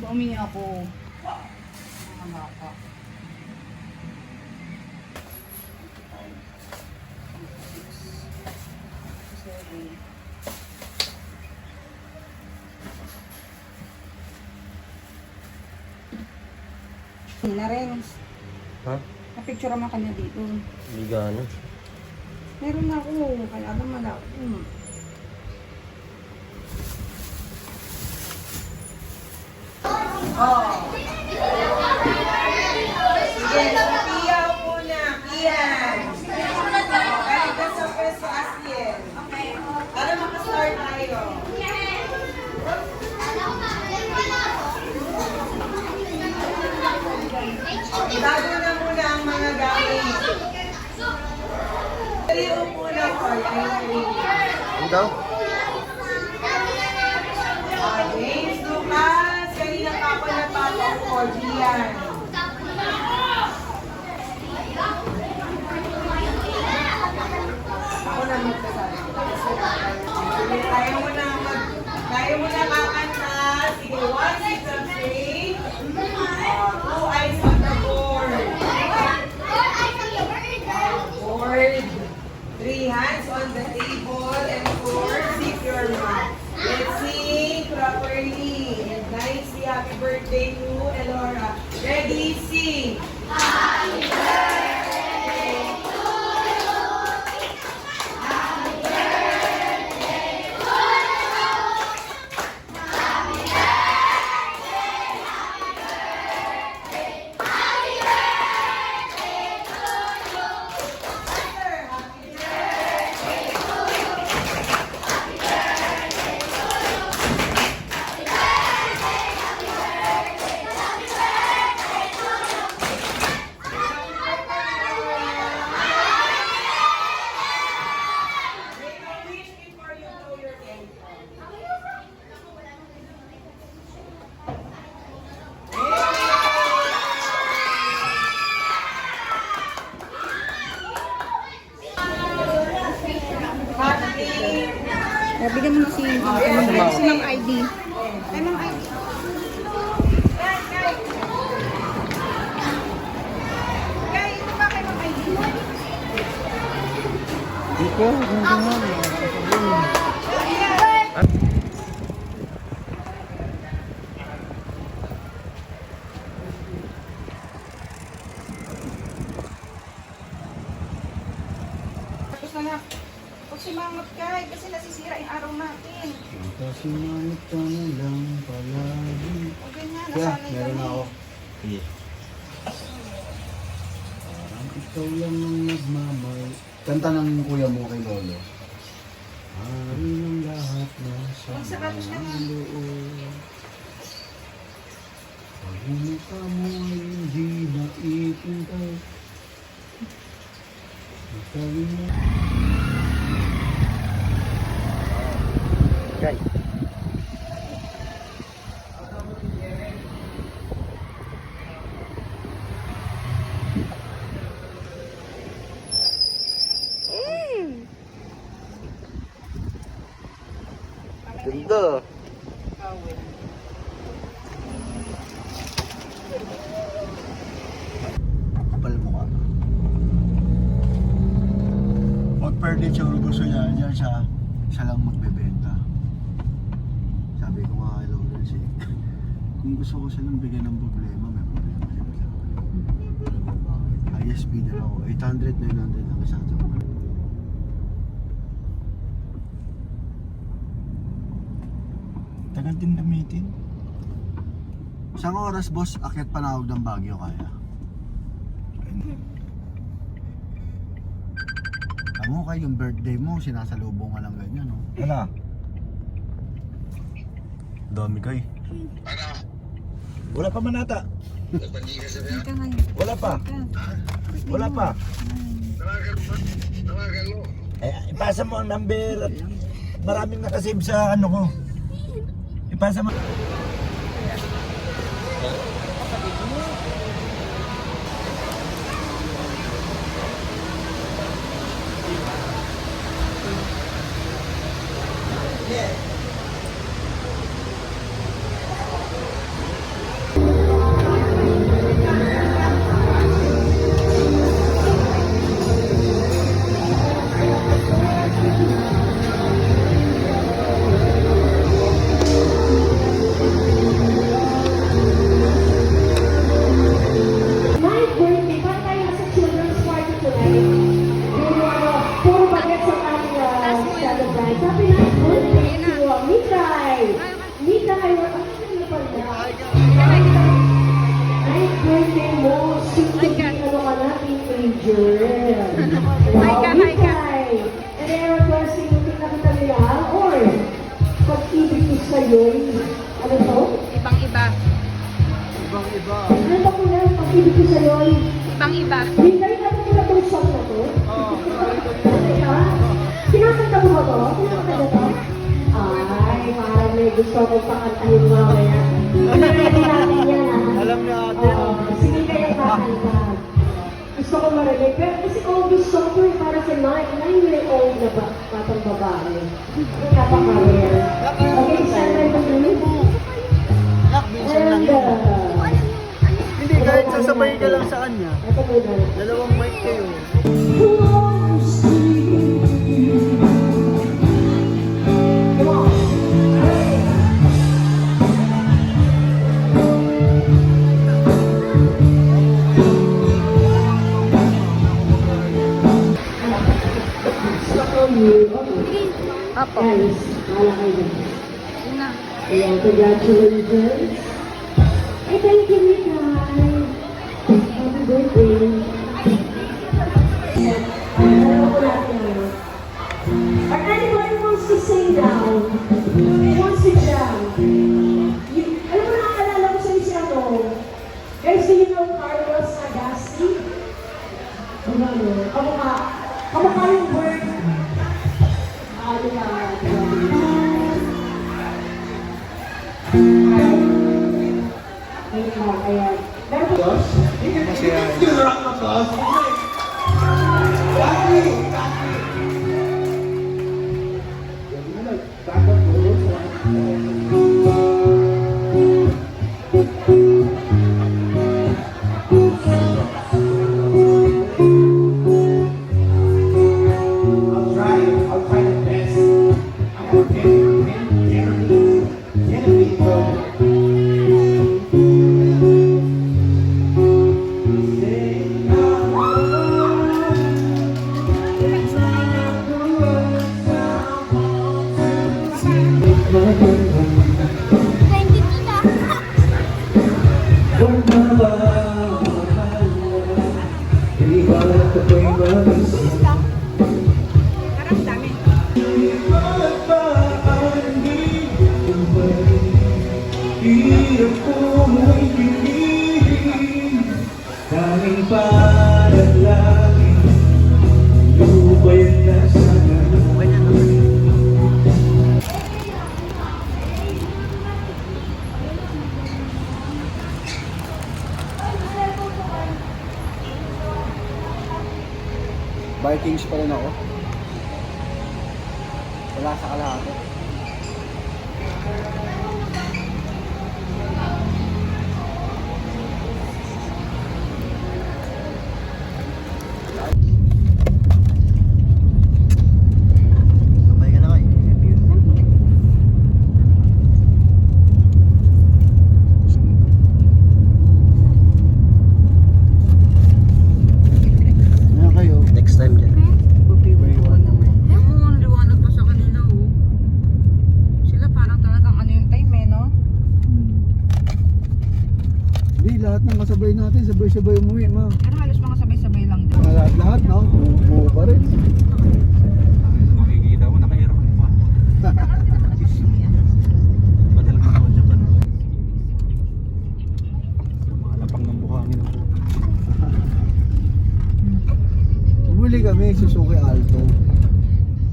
Umi ako. Mga baka. Na rin. Ha? Na-picture naman kanya dito. Hindi gano'n. Meron na ako. Kaya naman ako. Oh. Sige, Pia muna. Pia. Balik ka sa pwesto, Asiel. Para makastart tayo. Itago na muna ang mga gamit. Trio muna ko. Ano daw? James Lucas, kanina pa ako napapang ko. Gian. Ako na magsasabi. Sige, kaya mo na kakanta. Sige, 1, 6, and 3. 2 eyes on the board. Board. 3 hands on the table. And 4, zip your mouth. Let's sing properly. And nicely, happy birthday to Elora. Ready, sing. Make a wish before you know your name. Bigyan mo na si Ma'am ID. Ay, Ma'am ID. Kay, ito ba kay Ma'am ID? Dito, Tapos na na. Huwag simangot ka, kasi nasisira yung araw natin. kasi manit ka na lang palagi. Huwag ganyan, Kaya, nasanay meron kami. ako. Sige. Parang ikaw lang ang nagmamay. Kanta ng kuya mo kay Lolo. Hari ng lahat na sa Magsapatos ka na. loob. Pag mukha mo ay hindi naipintay. Sabi mo. Okay. Ganda. Kapal mo ka. Pag per day siguro gusto niya, diyan siya lang magbebenta. Sabi ko nga kay Lawrence kung gusto ko silang bigyan ng problema, may problema sila sa akin. Highest bidder ako, 800, 900 ang isang job. Tagal din gamitin. Isang oras, boss, akyat Panawag ng Baguio kaya. Alam mo kayo, yung birthday mo, sinasalubong ka lang ganyan, no? Wala. Dami kayo. Wala pa man ata. Ika ngayon. Wala pa. Wala pa. Ipasa mo ang number at maraming nakasave sa ano ko. Ipasa mo. Jerel. Hi ka, hi ka. And then, of course, yung pinakita nila, or pag-ibig ko sa'yo'y, ano to? Ibang-iba. Ibang-iba. Ano ba ko na, pag-ibig ko sa'yo'y, Ibang-iba. Hinday na ko na itong song na to? Oo. Kaya, kinakanta mo ba to? Kinakanta mo to? Ay, parang may gusto kong pakantahin mamaya. Ready natin yan, ha? Alam niya ate. Oo, sige kayo kakanta. Gusto ko marinig. Pero kasi August song ko para sa 9-year-old na batang babae. Napaka-rare. Okay, stand by the minute. Nak, minsan lang And, yun. Hindi, kahit sasabay ka lang sa kanya. ito muna. Dalawang mic kayo. Close to you. Come on. Stuck on you. Okay. Opo. Guys, wala kayo dyan. Yun na. Ayan, congratulations. Ay, thank you, Mikay. Happy birthday. Alam ko natin ano. Or anybody wants to sing now? Who wants to jam? Alam mo, nakaalala ko sa'yo si ano? Guys, do you know Carlos Agassi? Ano? Kamukha yung word. Di ba? Ayan. Meron po. Masaya. I'll try the best. I will get it good. Hirap ko mo'y piliin, tanging parang lagi, lubay na sana. Vikings pa rin ako. Wala sa kalahati. Sabay ka na kayo. Ano kayo? Next time dyan. Yung liwanag pa sa kanila, oh. Sila parang talagang ano yung time, eh, no? Hindi, lahat ng kasabay natin, sabay-sabay umuwi, ma. Pero halos mga sabay-sabay lang din. Lahat, no? Buo pa rin. Makikita mo, nakahirap mo pa. Ba talaga naman Japan? Malapang ng buhangin ako. Bumili kami, Suzuki Alto.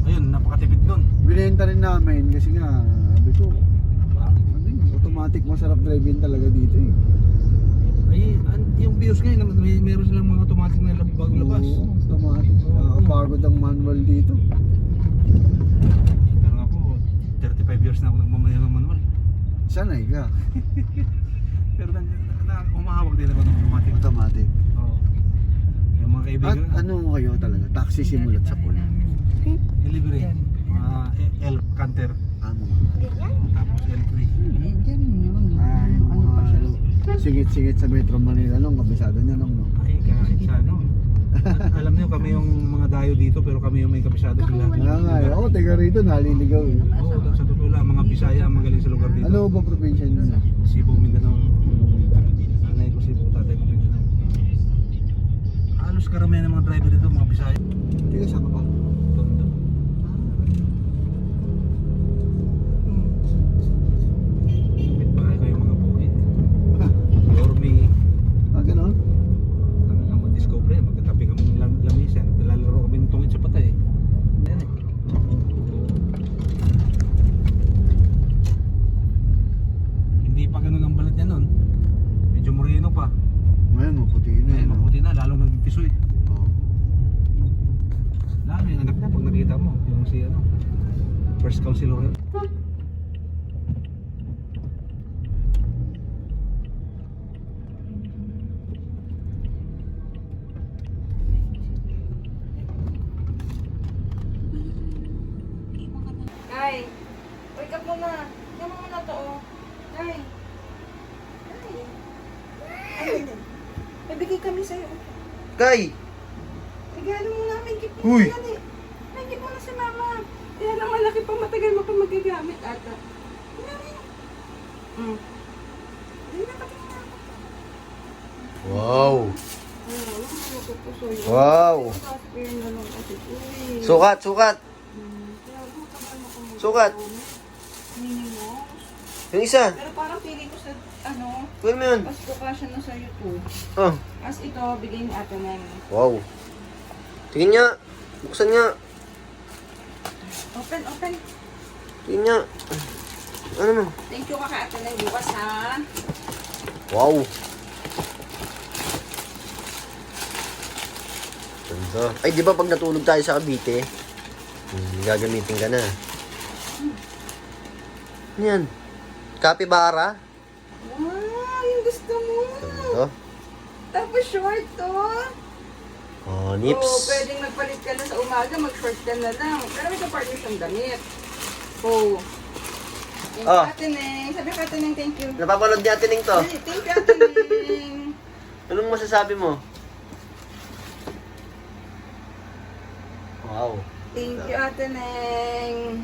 Ayun, napakatipid nun. Binenta rin namin kasi nga, sabi ko, ano yun, automatic masarap drive-in talaga dito eh. Ay, yung Vios ngayon, meron silang mga automatic na bagong labas. Oo, automatic. Nakakapagod ang manual dito. Pero nga po, 35 years na ako nagmamaya ng manual. Sanay ka. Pero umahawak din ako ng automatic. Automatic. Oo. Yung mga At kaibigan, ano kayo talaga? Taxi simulat sa pool. delivery. Mga L Canter. Ano? Tapos L3. Ay, yung mga singit-singit sa Metro Manila nung kabisado niya nung no. Ay, kahit sa ano. Alam niyo kami yung mga dayo dito pero kami yung may kabisado sila. Kaya nga, ako taga rito naliligaw eh. Oo, sa totoo lang, mga Bisaya ang magaling sa lugar dito. Ano ba probinsya niyo? Cebu, Mindanao. Nanay ko Cebu, tatay ko Mindanao. halos karamihan ng mga driver dito, mga Bisaya. Hindi ka saan ka ba? Tondo. Bit pa kayo yung mga bukid. Yormi. Ganon? Ang mag-discover yan, magkatabi kami ng lamisan. Lalaro kami ng tungit sa patay. Yan eh. Hindi pa ganun ang balat niya nun. Medyo moreno pa. Ngayon, maputi na Ngayon, yun. maputi na, lalo naging tisoy. Oo. Lalo yung anak niya pag nakita mo, yung si ano, first counselor. Ay, wake up muna. Tignan mo muna to, oh. Ay. Ay. May bigay kami sa'yo. Kay! Regalo mo namin, gift mo Uy! yan eh. May gift mo na si mama. Kaya lang malaki pa, matagal mo pa magagamit ata. Hindi na pati na. Wow! Wala mo magpupuso yun. Wow! Sasabihin na lang kasi. Uy. Sukat! Sukat! Kaya tagal mo kung Sukat! minimum. Yung isa! Pero parang feeling ko sa, ano, Kunin mo yun! Pasko kasya na sa'yo to. Oh! As ito, bigay ni Ate Neng. Wow! Tingin niya! Buksan niya! Open, open. Tingin niya! Ano mo? Thank you ka Ate Neng. Bukas ha. Wow! Ganda. Ay, di ba pag natulog tayo sa Cavite, gagamitin ka na. Ano yan? Capybara? Wow, yung gusto mo. Ganda. Tapos short to. Oh, nips. Oo, pwedeng magpalit ka na sa umaga, mag-short ka na lang. Pero may kapartner siyang damit. Oh. Thank you, Oh. Ate Neng. Sabi ko, Ate Neng, thank you. Napapanood ni Ate Ning to. Ay, thank you, Ate Neng. Anong masasabi mo? Wow. Thank you, Ate Neng.